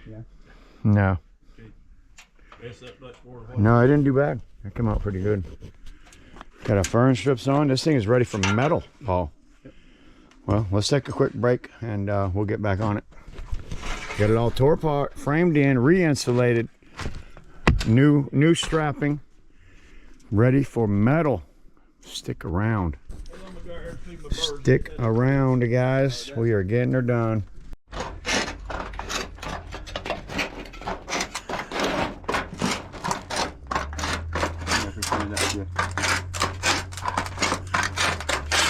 Yeah. No. Mess up much more than what No, I didn't do bad. I come out pretty good. Got our fern strips on. This thing is ready for metal, Paul. Well, let's take a quick break and we'll get back on it. Got it all tore apart, framed in, re-insulated, new strapping, ready for metal. Stick around. Stick around, guys. We are getting her done.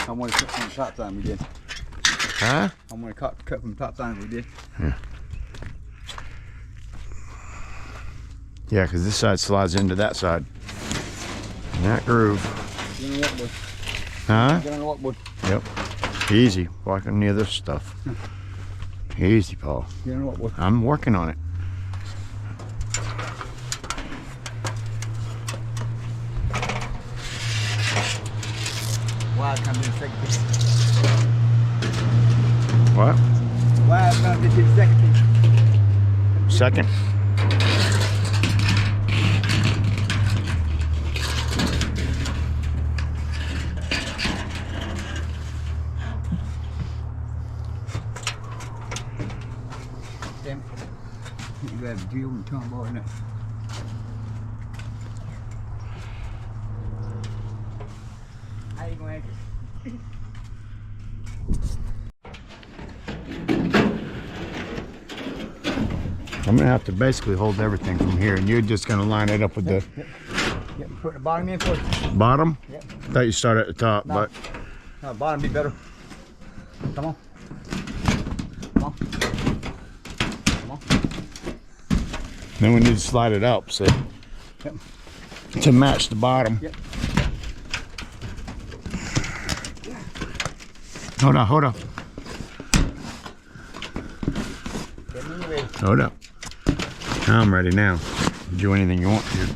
I want to cut from the top time we did. Huh? I want to cut from the top time we did. Yeah. Yeah, because this side slides into that side. And that groove. Get on what wood? Huh? Get on what wood? Yep. Easy. Walking near this stuff. Easy, Paul. Get on what wood? I'm working on it. Wide comes in second piece. What? Wide comes into the second piece. Second. Damn. You have a drill and tongue bar in it. How you gonna have it? I'm gonna have to basically hold everything from here, and you're just gonna line it up with the Yep, put the bottom in first. bottom. Yep. Thought you start at the top, No. but No, bottom be better. Come on. Come on. Come on. then we need to slide it up, see, Yep. to match the bottom. Yep. Hold on, hold on, Get me ready. hold up. I'm ready now. Do anything you want to.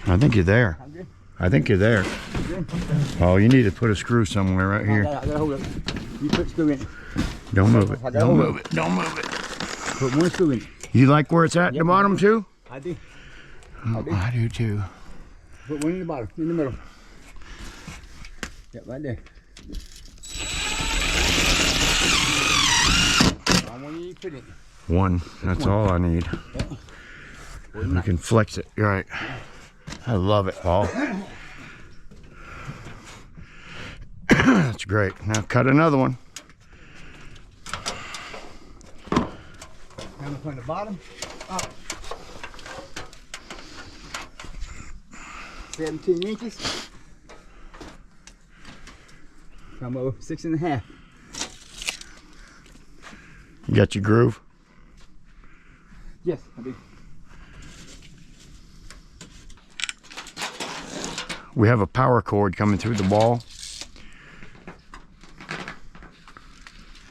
I think you're there. I'm good. I think you're there. Good. Oh, you need to put a screw somewhere right I here. gotta hold it. You put screw in it. Don't move it. I gotta Don't hold move it. Don't move it. Put one screw in it. You like where it's at the Yep. bottom too? I do. Oh, I do too. Put one in the bottom, in the middle. Yep, right there. I want you to put it. One. That's all I need. Yep. We can flex it. You're right. I love it, Paul. That's great. Now cut another one. I'm gonna put the bottom up. 17 inches. Come over 6.5. You got your groove? Yes, I do. We have a power cord coming through the wall.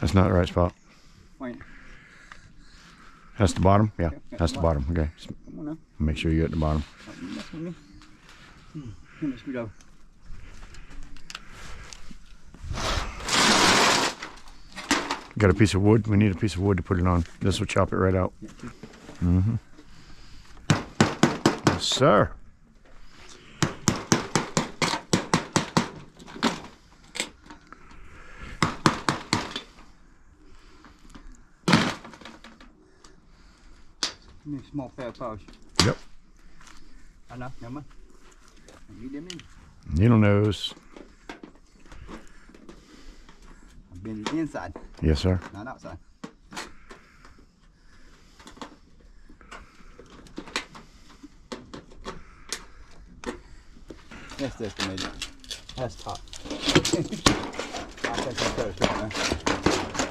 That's not the right spot. Wait. That's the bottom? Yeah, Yep, that's the bottom. Okay. Come on now. Make sure you're at the bottom. Don't mess with me. Let me screw it over. Got a piece of wood? We need a piece of wood to put it on. This will chop it right out. Mm-hmm. Yes, sir. Give me a small pair of polish. Yep. I know, never mind. I need them in. Needle nose. I've been to the inside, Yes, sir. not outside. That's estimated. That's top. I'll take that first, man.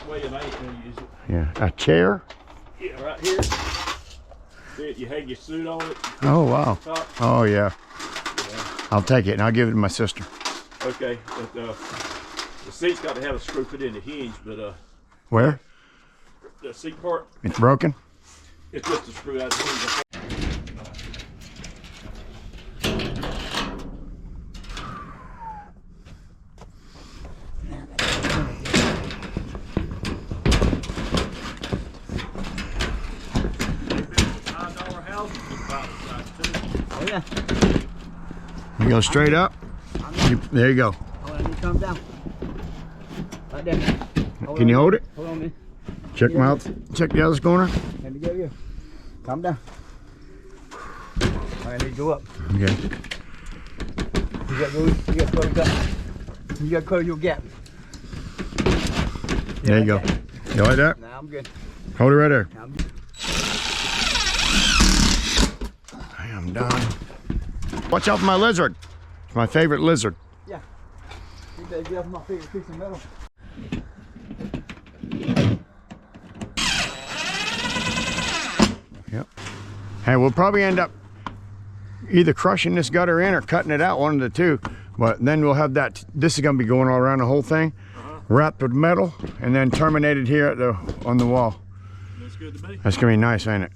Well, you ain't gonna use it. Yeah. A chair? Yeah, right here. See it, you hang your suit on it. Oh, wow. Top. Oh, yeah. I'll take it and I'll give it to my sister. Okay, but the seat's got to have a screw put in the hinge, but Where? the seat part, It's broken? it's just a screw out of the hinge. there. You go straight up. There you go. Hold on, you calm down. Right there. Can you hold it? Hold on, man. Check mouth. Check the other corner. Let me go here. Calm down. All right, let me go up. Okay. You got to go. You got to close up. You got to close your gap. There you go. You like that? Nah, I'm good. Hold it right there. I'm good. I am done. Watch out for my lizard. It's my favorite lizard. Yeah. You better get off my favorite piece of metal. Yep. Hey, we'll probably end up either crushing this gutter in or cutting it out, one of the two. But then we'll have that. This is going to be going all around the whole thing, wrapped with metal, and then terminated here at on the wall. That's good to me. That's going to be nice, ain't it?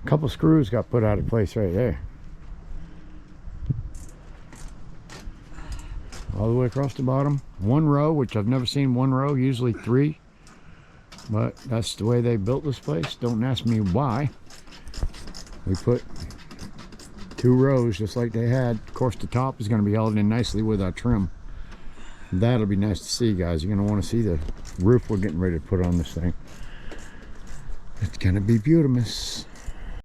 A couple screws got put out of place right there. All the way across the bottom. One row, which I've never seen one row, usually three. But that's the way they built this place. Don't ask me why. We put 2 rows just like they had. Of course, the top is going to be held in nicely with our trim. That'll be nice to see, guys. You're going to want to see the roof we're getting ready to put on this thing. It's going to be beautiful.